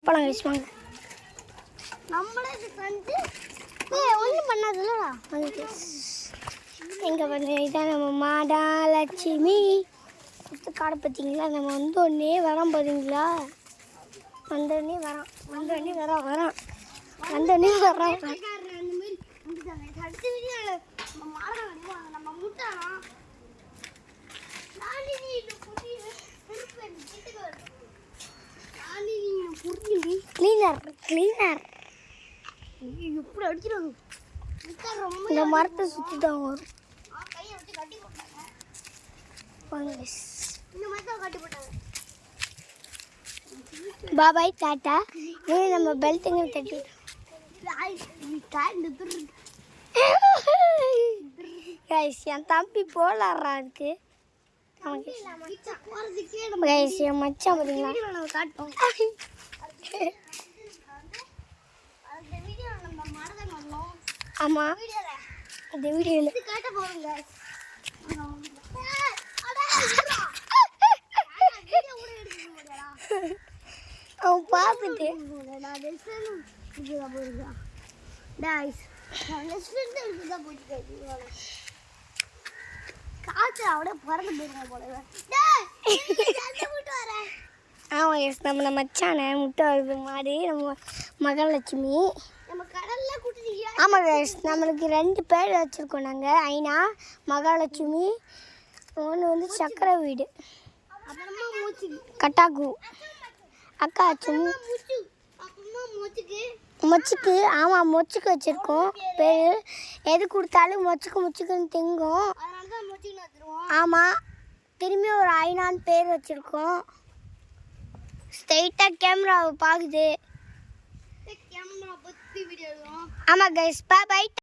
பழம் வச்சுவாங்க நம்மளே செஞ்சு ஒன்றும் பண்ணாதுல்லடா எங்கே பண்ண இதான் நம்ம மாடாலட்சுமி சுற்று காடை பார்த்தீங்களா நம்ம வந்தோடனே வரோம் பார்த்தீங்களா வந்தோடனே வரோம் வந்தோடனே வரோம் வந்தோடனே வரோம் கிளீனர் எப்படி அடிக்கிறாங்க இந்த மரத்தை சுற்றி தான் வரும் பாபாய் டாட்டா நீ நம்ம பெல்ட்டுங்க தட்டி என் தம்பி போலாடுறா இருக்கு என் மச்சான் பார்த்தீங்களா காட்டும் ஆமாம் இந்த வீடியோவில் அவன் பார்த்துட்டு ஆமாம் எஸ் நம்ம மச்சானை முட்டை வருது மாடு நம்ம மகாலட்சுமி ஆமாம் எஸ் நம்மளுக்கு 2 பேர் வச்சுருக்கோம் நாங்கள் ஐனா மகாலட்சுமி ஒன்று வந்து சக்கரை வீடு கட்டாக்கு அக்கா மொச்சுக்கு ஆமாம் மொச்சுக்கு வச்சுருக்கோம் பேர் எது கொடுத்தாலும் மொச்சுக்குன்னு திங்கும் ஆமாம் திரும்பி ஒரு ஐநான்னு பேர் வச்சுருக்கோம் ஸ்ட்ரைட்டாக கேமராவை பார்க்குது ஆமாம் கைஸ் பாய்